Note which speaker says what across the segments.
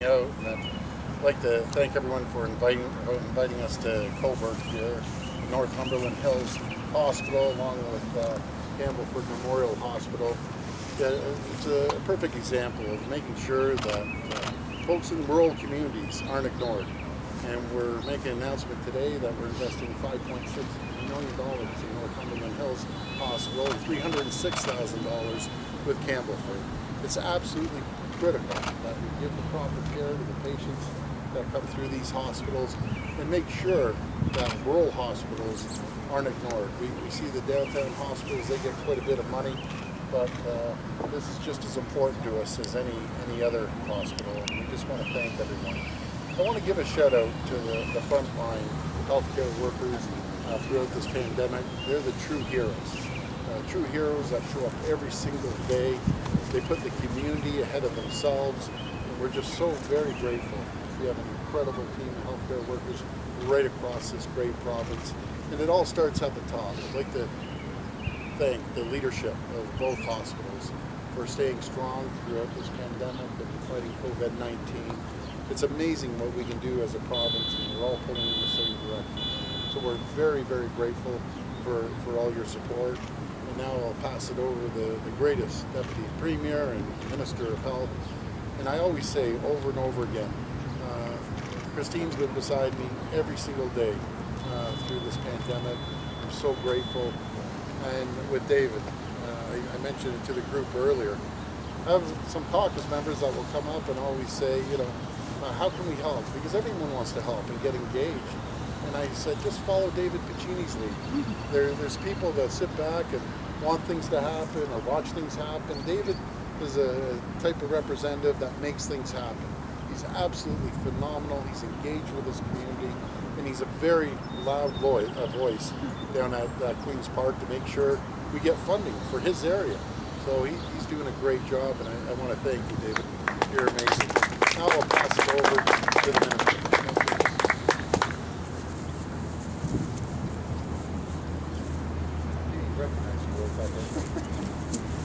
Speaker 1: Out, and I'd like to thank everyone for inviting us to Coburg here, Northumberland Hills Hospital, along with Campbellford Memorial Hospital. Yeah, it's a perfect example of making sure that folks in rural communities aren't ignored. And we're making an announcement today that we're investing $5.6 million in Northumberland Hills Hospital and $306,000 with Campbellford. It's absolutely critical that we give the proper care to the patients that come through these hospitals and make sure that rural hospitals aren't ignored. We see the downtown hospitals, they get quite a bit of money, but this is just as important to us as any other hospital, and we just want to thank everyone. I want to give a shout out to the frontline healthcare workers throughout this pandemic. They're the true heroes. True heroes that show up every single day. They put the community ahead of themselves, and we're just so very grateful. We have an incredible team of healthcare workers right across this great province, and it all starts at the top. I'd like to thank the leadership of both hospitals for staying strong throughout this pandemic and fighting COVID-19. It's amazing what we can do as a province, and we're all pulling in the same direction. So we're very, very grateful for all your support. And now I'll pass it over to the greatest Deputy Premier and Minister of Health. And I always say over and over again, Christine's been beside me every single day through this pandemic. I'm so grateful. And with David, I mentioned it to the group earlier, I have some caucus members that will come up and always say, how can we help? Because everyone wants to help and get engaged. And I said, just follow David Piccini's lead. There's people that sit back and want things to happen or watch things happen. David is a type of representative that makes things happen. He's absolutely phenomenal. He's engaged with his community, and he's a very loud voice down at Queen's Park to make sure we get funding for his area. So he's doing a great job, and I want to thank you, David. You're amazing. Now I'll pass it over to the minister.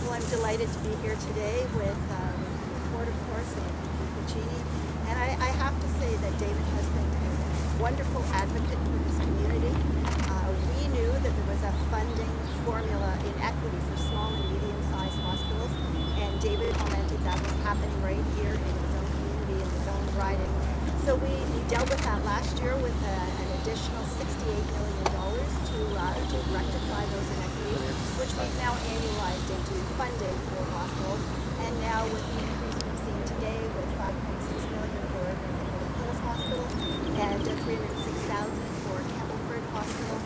Speaker 2: Well, I'm delighted to be here today with Ford, of course, and Piccini. And I have to say that David has been a wonderful advocate for this community. We knew that there was a funding formula inequity for small and medium-sized hospitals, and David commented that was happening right here in his own community, in his own riding. So we dealt with that last year with an additional $68 million to rectify those inequities, which we've now annualized into funding for hospitals. And now with the increase we've seen today with $5.6 million for Northumberland Hills Hospital and $306,000 for Campbellford Hospital,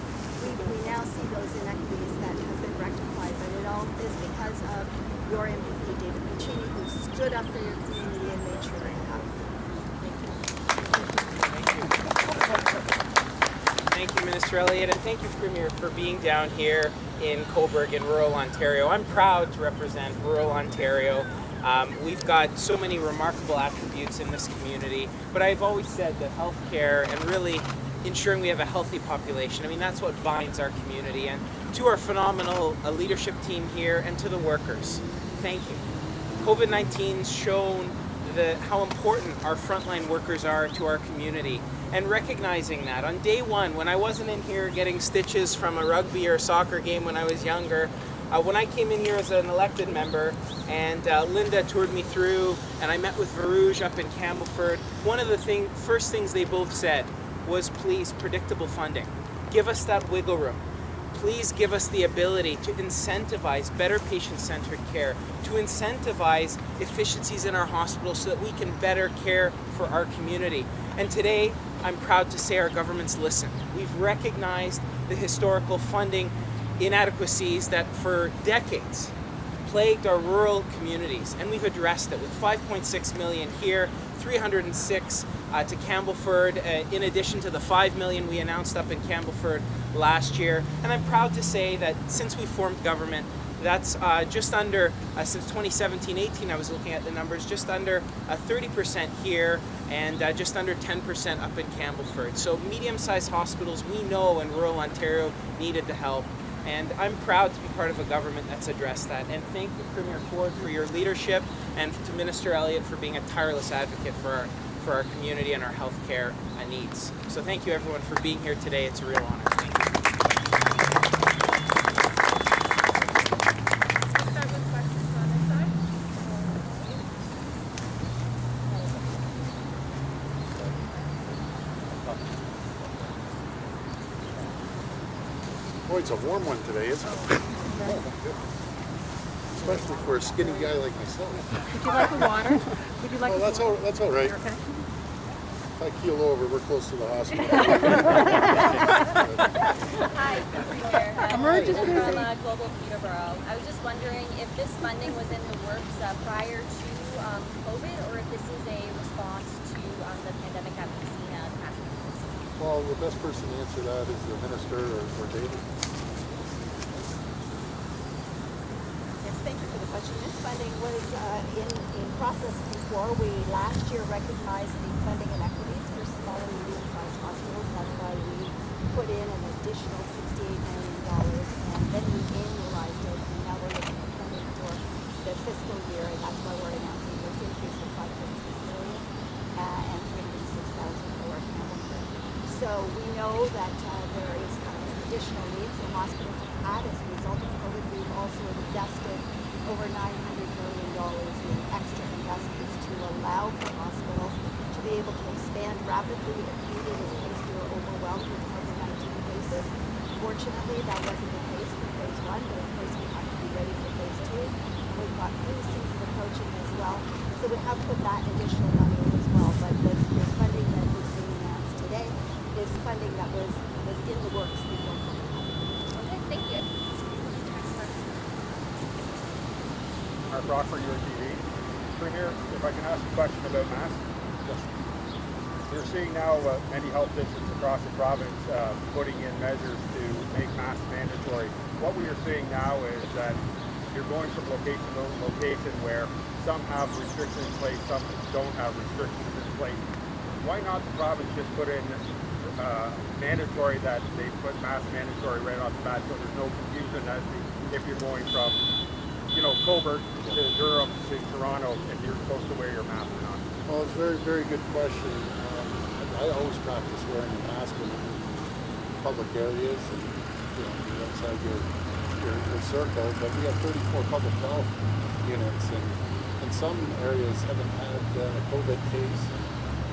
Speaker 2: we now see those inequities that have been rectified. But it all is because of your MVP, David Piccini, who stood up for your community and made sure it happened.
Speaker 3: Thank you, Minister Elliott, and thank you, Premier, for being down here in Coburg in rural Ontario. I'm proud to represent rural Ontario. We've got so many remarkable attributes in this community, but I've always said that healthcare and really ensuring we have a healthy population, that's what binds our community. And to our phenomenal leadership team here and to the workers, thank you. COVID-19's shown how important our frontline workers are to our community, and recognizing that. On day one, when I wasn't in here getting stitches from a rugby or soccer game when I was younger, when I came in here as an elected member and Linda toured me through and I met with Varouge up in Campbellford, one of the first things they both said was, please, predictable funding. Give us that wiggle room. Please give us the ability to incentivize better patient-centered care, to incentivize efficiencies in our hospitals so that we can better care for our community. And today, I'm proud to say our government's listened. We've recognized the historical funding inadequacies that for decades plagued our rural communities, and we've addressed it with $5.6 million here, $306 to Campbellford, in addition to the $5 million we announced up in Campbellford last year. And I'm proud to say that since we formed government, that's just under, since 2017-18, I was looking at the numbers, just under 30% here and just under 10% up in Campbellford. So medium-sized hospitals, we know in rural Ontario needed the help. And I'm proud to be part of a government that's addressed that. And thank you, Premier Ford, for your leadership, and to Minister Elliott for being a tireless advocate for our community and our healthcare needs. So thank you, everyone, for being here today. It's a real honor. Thank you.
Speaker 4: Start with questions on this side.
Speaker 1: Boy, it's a warm one today, isn't it? Especially for a skinny guy like myself.
Speaker 4: Would you like a water? Would you like
Speaker 1: Oh,
Speaker 4: a
Speaker 1: that's all right.
Speaker 4: Okay.
Speaker 1: If I keel over, we're close to the hospital.
Speaker 5: Hi, Premier.
Speaker 4: Emergency.
Speaker 5: From Global Peterborough. I was just wondering if this funding was in the works prior to COVID, or if this is a response to the pandemic that we've seen the past few months.
Speaker 1: Well, the best person to answer that is the minister or David.
Speaker 2: Yes, thank you for the question. This funding was in process before. We last year recognized the funding inequities for small and medium-sized hospitals. That's why we put in an additional $68 million, and then we annualized it, and now we're looking at funding for the fiscal year, and that's why we're announcing this increase of $5.6 million and $306,000 for Hamilton. So we know that there is additional needs the hospitals have had as a result of COVID. We've also invested over $900 million in extra investments to allow for hospitals to be able to expand rapidly if needed in case we were overwhelmed with COVID-19 cases. Fortunately, that wasn't the case for phase 1, but of course we have to be ready for phase 2. And we've got flu season approaching as well. So we have put that additional money in as well. But the funding that is being announced today is funding that was in the works before COVID happened.
Speaker 5: Okay, thank you.
Speaker 6: Mark Rockford, UNTV. Premier, if I can ask a question about masks. We're seeing now many health districts across the province putting in measures to make masks mandatory. What we are seeing now is that you're going from location to location where some have restrictions in place, some don't have restrictions in place. Why not the province just put in mandatory, that they put mask mandatory right off the bat, so there's no confusion as to if you're going from, Cobourg to Durham to Toronto, if you're supposed to wear your mask or not?
Speaker 1: Well, it's a very, very good question. I always practice wearing a mask in public areas and outside your circle, but we have 34 public health units, and some areas haven't had a COVID case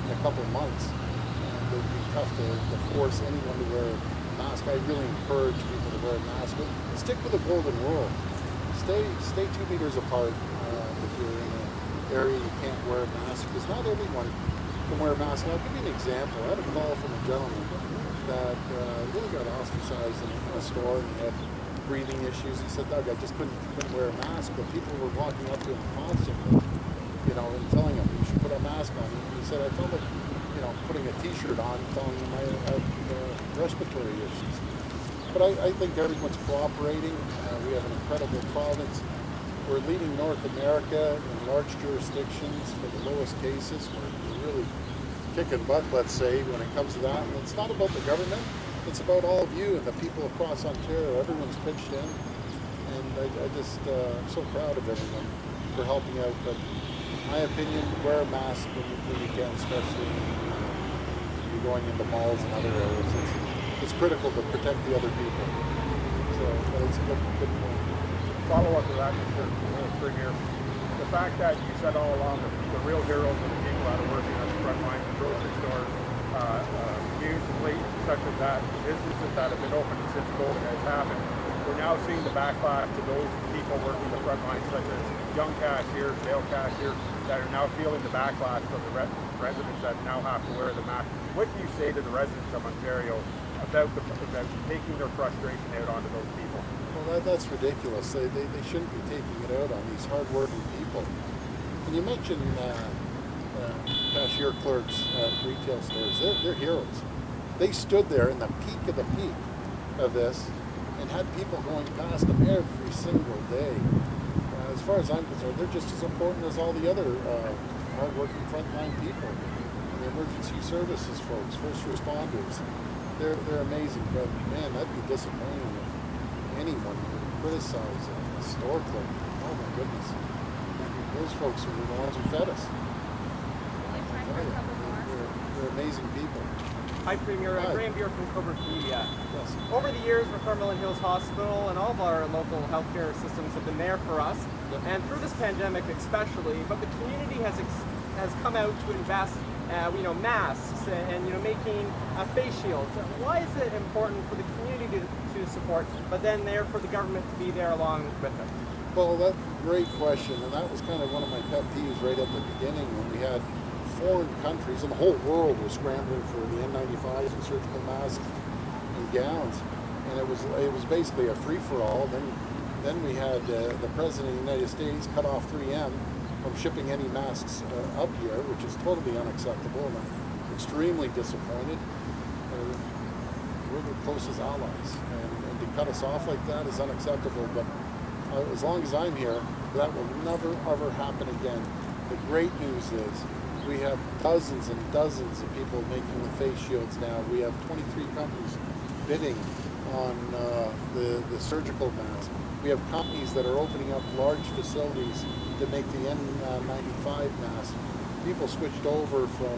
Speaker 1: in a couple of months. And it would be tough to force anyone to wear a mask. I really encourage people to wear a mask. But stick with the golden rule. Stay 2 meters apart if you're in an area you can't wear a mask, because not everyone can wear a mask. And I'll give you an example. I had a call from a gentleman that really got ostracized in a store, and he had breathing issues. He said, Doug, I just couldn't wear a mask, but people were walking up to him constantly, and telling him you should put a mask on. And he said, I felt like, putting a t-shirt on, telling him I have respiratory issues. But I think everyone's cooperating. We have an incredible province. We're leading North America in large jurisdictions for the lowest cases. We're really kicking butt, let's say, when it comes to that. And it's not about the government. It's about all of you and the people across Ontario. Everyone's pitched in. And I'm so proud of everyone for helping out. But in my opinion, wear a mask when you can, especially when you're going into malls and other areas. It's critical to protect the other people. So it's a good point.
Speaker 6: Follow up to that, Mr. Premier. The fact that you said all along that the real heroes are the people that are working at the front line, the grocery stores, municipally, such as that, businesses that have been open since COVID has happened. We're now seeing the backlash to those people working the front line, such as young cashiers, male cashiers, that are now feeling the backlash from the residents that now have to wear the mask. What do you say to the residents of Ontario about taking their frustration out onto those people?
Speaker 1: Well, that's ridiculous. They shouldn't be taking it out on these hard-working people. And you mentioned cashier clerks at retail stores. They're heroes. They stood there in the peak of this and had people going past them every single day. As far as I'm concerned, they're just as important as all the other hard-working frontline people. And the emergency services folks, first responders, they're amazing. But man, that'd be disappointing anyone criticize a store clerk. Oh my goodness. I mean, those folks are the ones who fed us.
Speaker 5: We have time for a couple more.
Speaker 1: They're amazing people.
Speaker 7: Hi, Premier.
Speaker 1: Hi.
Speaker 7: Graham Beer from Cobourg Media.
Speaker 1: Yes.
Speaker 7: Over the years, Cumberland Hills Hospital and all of our local healthcare systems have been there for us,
Speaker 1: Yep.
Speaker 7: and through this pandemic especially. But the community has come out to invest, masks and making face shields. Why is it important for the community to support, but then there for the government to be there along with it?
Speaker 1: Well, that's a great question, and that was kind of one of my pet peeves right at the beginning when we had foreign countries and the whole world was scrambling for the N95s and surgical masks and gowns, and it was basically a free-for-all. Then we had the President of the United States cut off 3M from shipping any masks up here, which is totally unacceptable, and I'm extremely disappointed. We're the closest allies, and to cut us off like that is unacceptable, but as long as I'm here, that will never ever happen again. The great news is we have dozens and dozens of people making the face shields now. We have 23 companies bidding on the surgical mask. We have companies that are opening up large facilities to make the N95 mask. People switched over from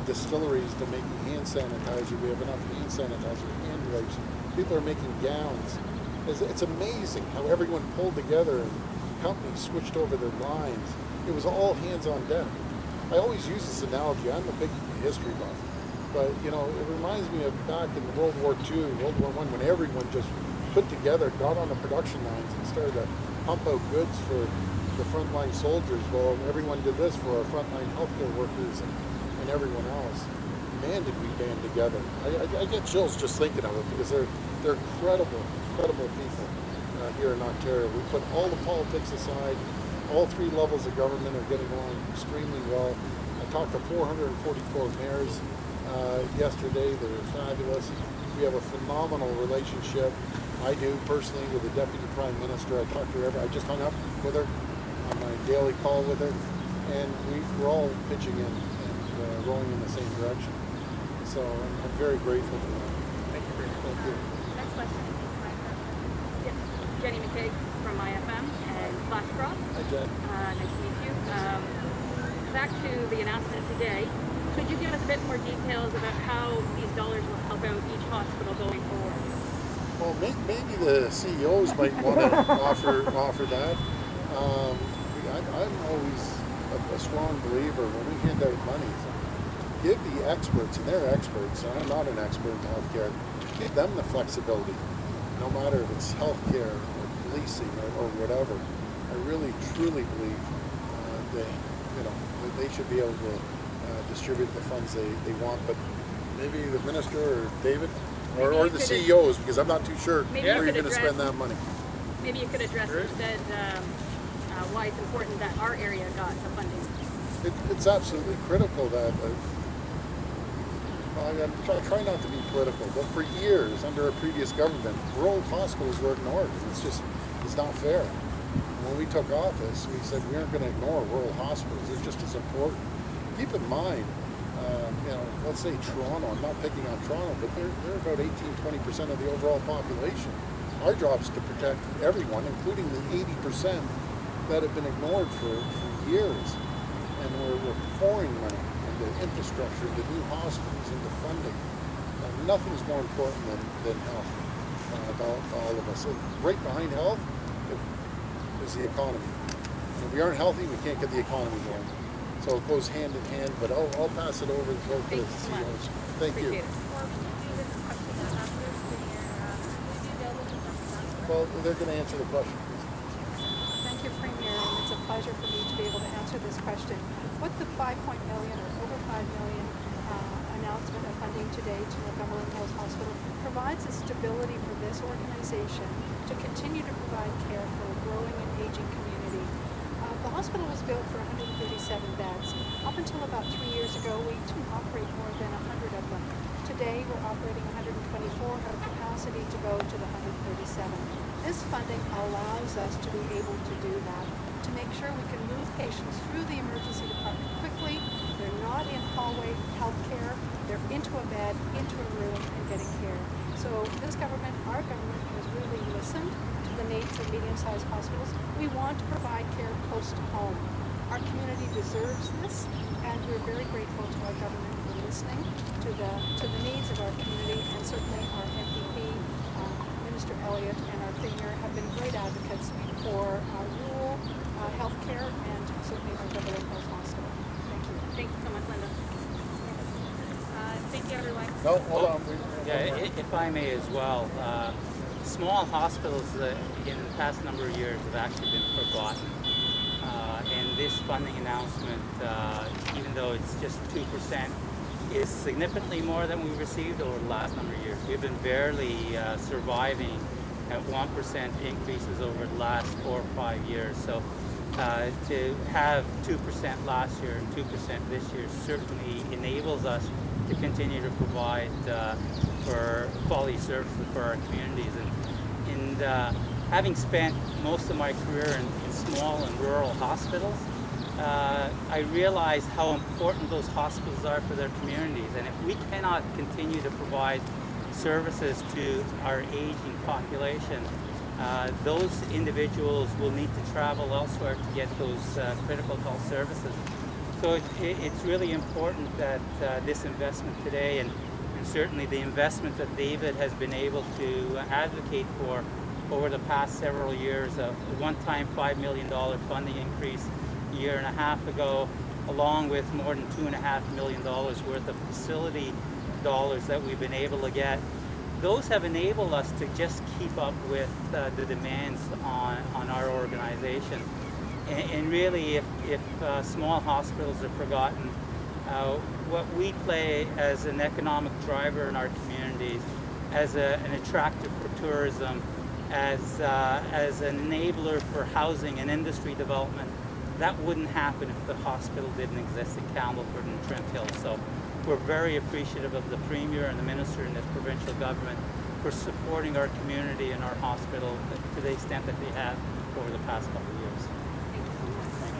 Speaker 1: distilleries to making hand sanitizer. We have enough hand sanitizer, hand wipes. People are making gowns. It's amazing how everyone pulled together and companies switched over their lines. It was all hands on deck. I always use this analogy. I'm a big history buff, but it reminds me of back in World War II, World War I, when everyone just put together, got on the production lines and started to pump out goods for the frontline soldiers. Well, everyone did this for our frontline healthcare workers and everyone else. Man, did we band together. I get chills just thinking of it because they're incredible people here in Ontario. We put all the politics aside. All three levels of government are getting along extremely well. I talked to 444 mayors yesterday. They're fabulous. We have a phenomenal relationship. I do personally with the Deputy Prime Minister. I talk to her I just hung up with her on my daily call with her, and we're all pitching in and rowing in the same direction. So I'm very grateful for that.
Speaker 7: Thank you, Premier.
Speaker 1: Thank you.
Speaker 5: Next question.
Speaker 4: Jenny McKay from IFM and Flashcroft.
Speaker 1: Hi, Jen.
Speaker 4: Nice to meet you. Back to the announcement today. Could you give us a bit more details about how these dollars will help out each hospital going forward?
Speaker 1: Well, maybe the CEOs might want to offer that. I'm always a strong believer when we hand out money, give the experts, and they're experts, and I'm not an expert in healthcare, give them the flexibility, no matter if it's healthcare or policing or whatever. I really, truly believe that they should be able to distribute the funds they want, but maybe the minister or David or the CEOs, because I'm not too sure
Speaker 4: Maybe
Speaker 1: where
Speaker 4: you
Speaker 1: you're
Speaker 4: could
Speaker 1: going to spend that money.
Speaker 4: Maybe you could address instead why it's important that our area got the funding.
Speaker 1: It's absolutely critical that I try not to be political, but for years under a previous government, rural hospitals were ignored. It's not fair. When we took office, we said we aren't going to ignore rural hospitals. They're just as important. Keep in mind, let's say Toronto, I'm not picking on Toronto, but they're about 18-20% of the overall population. Our job is to protect everyone, including the 80% that have been ignored for years. And we're pouring money into infrastructure, into new hospitals, into funding. Nothing's more important than health to all of us. So right behind health is the economy. And if we aren't healthy, we can't get the economy going. So it goes hand in hand, but I'll pass it over to both the CEOs. Thank you.
Speaker 4: Appreciate it.
Speaker 1: Well, they're going to answer the question.
Speaker 2: Thank you, Premier, and it's a pleasure for me to be able to answer this question. What the $5 million or over $5 million announcement of funding today to Northumberland Hills Hospital provides a stability for this organization to continue to provide care for a growing and aging community. The hospital was built for 137 beds. Up until about 3 years ago, we didn't operate more than 100 of them. Today, we're operating 124, have capacity to go to the 137. This funding allows us to be able to do that, to make sure we can move patients through the emergency department quickly. They're not in hallway health care. They're into a bed, into a room, and getting care. So this government, our government, has really listened
Speaker 8: and medium-sized hospitals. We want to provide care close to home. Our community deserves this, and we're very grateful to our government for listening to the needs of our community, and certainly our MPP, Minister Elliott, and our Premier have been great advocates for rural healthcare and certainly our Beverly Hills Hospital. Thank you.
Speaker 4: Thank you so much, Linda. Thank you, everyone.
Speaker 1: No, hold on.
Speaker 9: Yeah, if I may as well, small hospitals in the past number of years have actually been forgotten. And this funding announcement, even though it's just 2%, is significantly more than we received over the last number of years. We've been barely surviving at 1% increases over the last 4 or 5 years. So to have 2% last year and 2% this year certainly enables us to continue to provide for quality services for our communities. And having spent most of my career in small and rural hospitals, I realize how important those hospitals are for their communities. And if we cannot continue to provide services to our aging population, those individuals will need to travel elsewhere to get those critical health services. So it's really important that this investment today, and certainly the investment that David has been able to advocate for over the past several years, a one-time $5 million funding increase a year and a half ago, along with more than $2.5 million worth of facility dollars that we've been able to get. Those have enabled us to just keep up with the demands on our organization. And really, if small hospitals are forgotten, what we play as an economic driver in our communities, as an attractor for tourism, as an enabler for housing and industry development, that wouldn't happen if the hospital didn't exist in Campbellford and Trent Hill. So we're very appreciative of the Premier and the Minister and the provincial government for supporting our community and our hospital to the extent that they have over the past couple of years.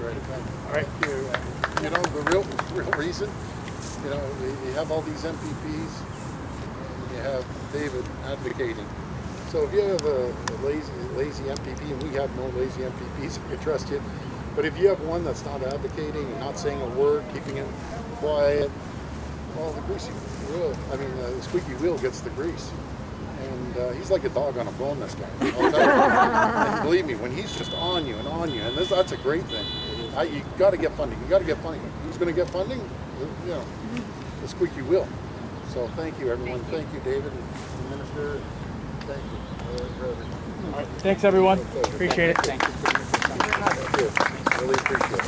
Speaker 1: Great. Thank you. You know, the real reason, you know, you have all these MPPs, and you have David advocating. So if you have a lazy MPP, and we have no lazy MPPs, I can trust you, but if you have one that's not advocating and not saying a word, keeping it quiet, well, the greasy wheel, the squeaky wheel gets the grease. And he's like a dog on a bone, this guy. I'll tell you. And believe me, when he's just on you, and that's a great thing. You got to get funding. You got to get funding. Who's going to get funding? You know, the squeaky wheel. So thank you, everyone. Thank you, David and the Minister. Thank you for everything.
Speaker 6: All right, thanks everyone. Appreciate it.
Speaker 9: Thank you.
Speaker 1: Thank you. Really appreciate it.